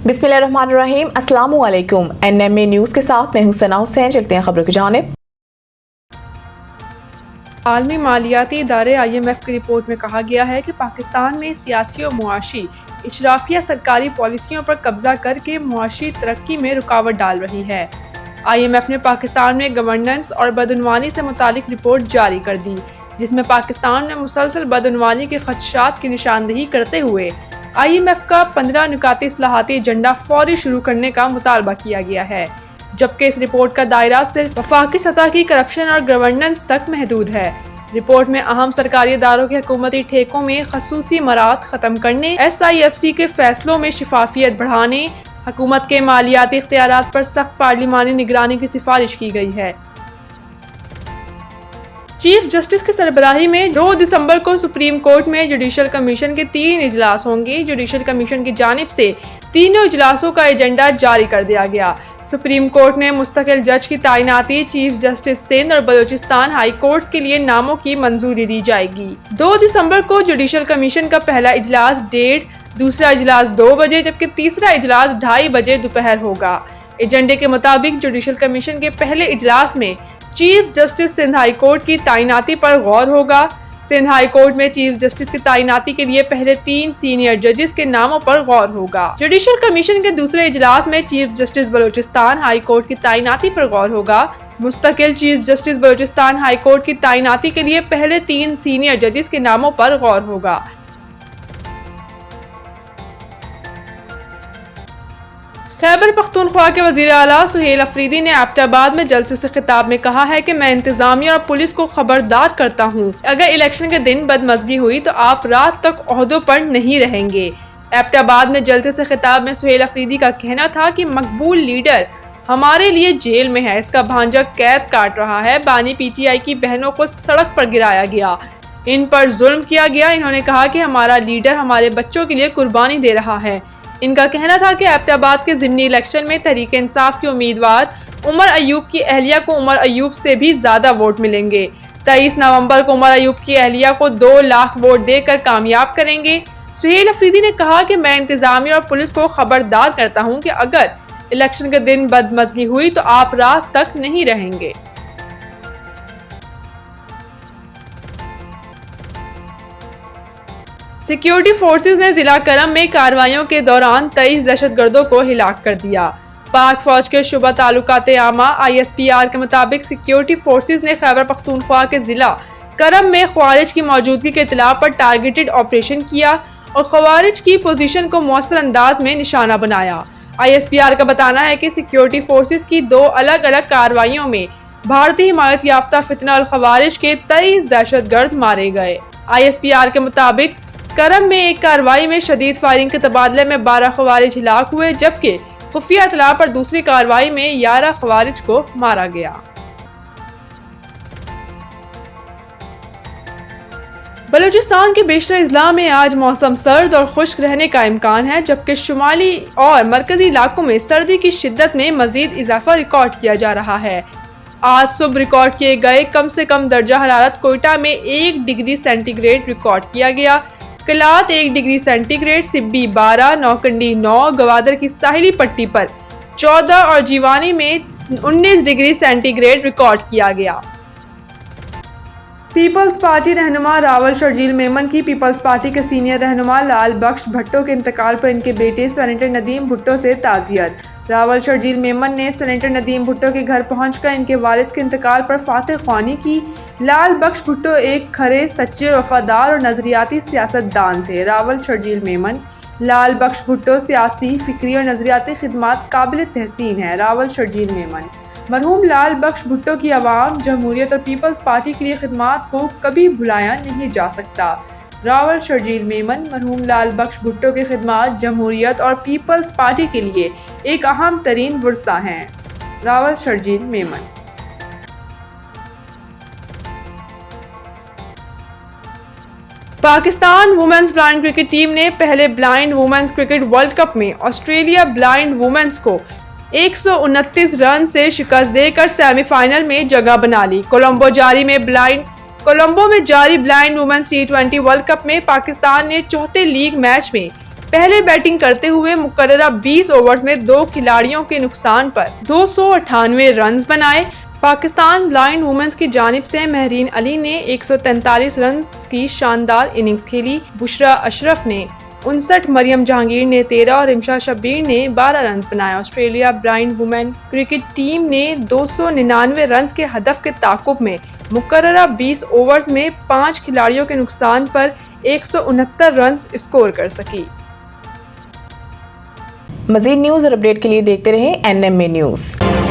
बिस्मिल्लाहिर्रहमानिर्रहीम। अस्सलाम वालेकुम। NMA न्यूज़ के साथ मैं हूं सना हुसैन। चलते हैं खबरों की जानिब। आलमी मालियाती इदारे IMF की रिपोर्ट में कहा गया है कि पाकिस्तान में सियासी और मुआशी इशराफिया सरकारी पॉलिसियों पर कब्जा करके मुआशी तरक्की में रुकावट डाल रही है। IMF ने पाकिस्तान में गवर्नेंस और बदउनवानी से मुतालिक रिपोर्ट जारी कर दी, जिसमें पाकिस्तान में मुसलसल बदउनवानी के खदशात की निशानदही करते हुए IMF का 15 नुकाती इस्लाहाती एजेंडा फौरी शुरू करने का मुतालबा किया गया है, जबकि इस रिपोर्ट का दायरा सिर्फ वफाकी सतह की करप्शन और गवर्नेंस तक महदूद है। रिपोर्ट में अहम सरकारी इदारों के हुकूमती ठेकों में खसूसी मरात खत्म करने, SIFC के फैसलों में शिफाफियत बढ़ाने, हुकूमत के मालियाती इख्तियारात पर सख्त पार्लिमानी निगरानी की सिफारिश की गई है। चीफ जस्टिस की सरबराही में 2 दिसंबर को सुप्रीम कोर्ट में जुडिशल कमीशन के 3 इजलास होंगे। जुडिशल कमीशन की जानिब से तीनों इजलासों का एजेंडा जारी कर दिया गया। सुप्रीम कोर्ट ने मुस्तकिल जज की तैनाती चीफ जस्टिस सिंध और बलूचिस्तान हाई कोर्ट्स के लिए नामों की मंजूरी दी जाएगी। 2 दिसंबर को जुडिशल कमीशन का पहला इजलास 1:30, दूसरा इजलास 2 बजे जबकि तीसरा इजलास 2:30 बजे दोपहर होगा। एजेंडे के मुताबिक जुडिशल कमीशन के पहले इजलास में chief justice Sindh high court की तैनाती पर गौर होगा। सिंध हाई कोर्ट में चीफ जस्टिस की तैनाती के लिए पहले 3 सीनियर जजेस के नामों पर गौर होगा। जुडिशल कमीशन के दूसरे इजलास में chief justice Balochistan high court की तैनाती पर गौर होगा। मुस्तकिल chief justice Balochistan high court की तैनाती के लिए पहले 3 सीनियर जजेस के नामों पर गौर होगा। खैबर पख्तूनख्वा के वज़ीर आला सुहेल अफरीदी ने एबटाबाद में जलसे से खिताब में कहा है कि मैं इंतजामिया और पुलिस को खबरदार करता हूँ, अगर इलेक्शन के दिन बदमज़गी हुई तो आप रात तक ओहदों पर नहीं रहेंगे। एबटाबाद में जलसे से खिताब में सुहेल अफरीदी का कहना था कि मकबूल लीडर हमारे लिए जेल में है, इसका भांजा कैद काट रहा है। बानी PTI की बहनों को सड़क पर गिराया गया, इन पर जुल्म किया गया। इन्होंने कहा कि हमारा लीडर हमारे बच्चों के लिए कुर्बानी दे रहा है। इनका कहना था कि एबटाबाद के ज़िमनी इलेक्शन में तहरीक इंसाफ के उम्मीदवार उमर अयूब की अहलिया को उमर अयूब से भी ज़्यादा वोट मिलेंगे। 23 नवंबर को उमर अयूब की अहलिया को 2 लाख वोट देकर कामयाब करेंगे। सुहेल अफरीदी ने कहा कि मैं इंतजामिया और पुलिस को खबरदार करता हूं कि अगर इलेक्शन के दिन बदमज़गी हुई तो आप रात तक नहीं रहेंगे। सिक्योरिटी फोर्सेस ने जिला करम में कार्रवाइयों के दौरान 23 दहशतगर्दों को हिलाक कर दिया। पाक फौज के शुबा ताल्लुकात आमा ISPR के मुताबिक सिक्योरिटी फोर्सेस ने खैबर पख्तूनख्वा के जिला करम में ख्वारिज की मौजूदगी के इत्तला पर टारगेटेड ऑपरेशन किया और ख्वारिज की पोजीशन को मौसर अंदाज में निशाना बनाया। ISPR का बताना है कि सिक्योरिटी फोर्सेस की 2 अलग अलग कार्रवाइयों में भारतीय हिमायत याफ्ता फितना अल ख्वारिज के 23 दहशतगर्द मारे गए। ISPR के मुताबिक करम में एक कार्रवाई में शदीद फायरिंग के तबादले में 12 ख्वारिज हिलाक हुए, जबकि खुफिया इत्तला पर दूसरी कार्रवाई में 11 ख्वारिज को मारा गया। बलूचिस्तान के बेशतर अजला में आज मौसम सर्द और खुश्क रहने का इम्कान है, जबकि शुमाली और मरकजी इलाकों में सर्दी की शिद्दत में मजीद इजाफा रिकॉर्ड किया जा रहा है। आज सुबह रिकॉर्ड किए गए कम से कम दर्जा हरारत कोयटा में 1 डिग्री सेंटीग्रेड रिकॉर्ड किया गया। कलात 1 डिग्री सेंटीग्रेड, सिब्बी 12, नौकंडी 9, गवादर की साहिली पट्टी पर 14 और जीवानी में 19 डिग्री सेंटीग्रेड रिकॉर्ड किया गया। पीपल्स पार्टी रहनुमा रावल शर्जील मेमन की पीपल्स पार्टी के सीनियर रहनुमा लाल बख्श भुट्टो के इंतकाल पर इनके बेटे सेनेटर नदीम भुट्टो से ताज़ियत। रावल शर्जील मेमन ने सेनेटर नदीम भुट्टो के घर पहुंचकर इनके वालिद के इंतकाल पर फातह ख्वानी की। लाल बख्श भुट्टो एक खरे, सच्चे, वफादार और नजरियाती सियासतदान थे। रावल शर्जील मेमन लाल बख्श भुट्टो सियासी, फिक्री और नजरियाती खिदमात काबिल तहसीन है। रावल शर्जील मेमन मरहूम लाल बख्श भुट्टो की आवाम, जमहूरियत और पीपल्स पार्टी के लिए खिदमात को कभी भुलाया नहीं जा सकता। रावल शर्जील मेमन मरहूम लाल बख्श भुट्टो की खिदमात जमहूरियत और पीपल्स पार्टी के लिए एक अहम तरीन वर्सा हैं। Rawal Sharjeel Memon. Pakistan women's blind cricket team ने पहले blind women's cricket world cup में ऑस्ट्रेलिया ब्लाइंड वुमेन्स को 129 रन से शिकस्त देकर सेमीफाइनल में जगह बना ली। कोलंबो में जारी blind women's T20 world cup में पाकिस्तान ने चौथे लीग मैच में पहले बैटिंग करते हुए मुकर्ररा 20 ओवर्स में 2 खिलाड़ियों के नुकसान पर 298 रन बनाए। पाकिस्तान ब्लाइंड वुमेन्स की जानिब से महरीन अली ने 143 रन की शानदार इनिंग्स खेली। बुशरा अशरफ ने 59, मरियम जहांगीर ने 13 और रिमशा शब्बीर ने 12 रन बनाए। Australia blind women cricket team ने 299 रन के हदफ के ताकुब में मुकर्ररा 20 ओवर्स में 5 खिलाड़ियों के नुकसान पर 169 रन स्कोर कर सकी। मज़ीद न्यूज़ और अपडेट के लिए देखते रहें NMA न्यूज़।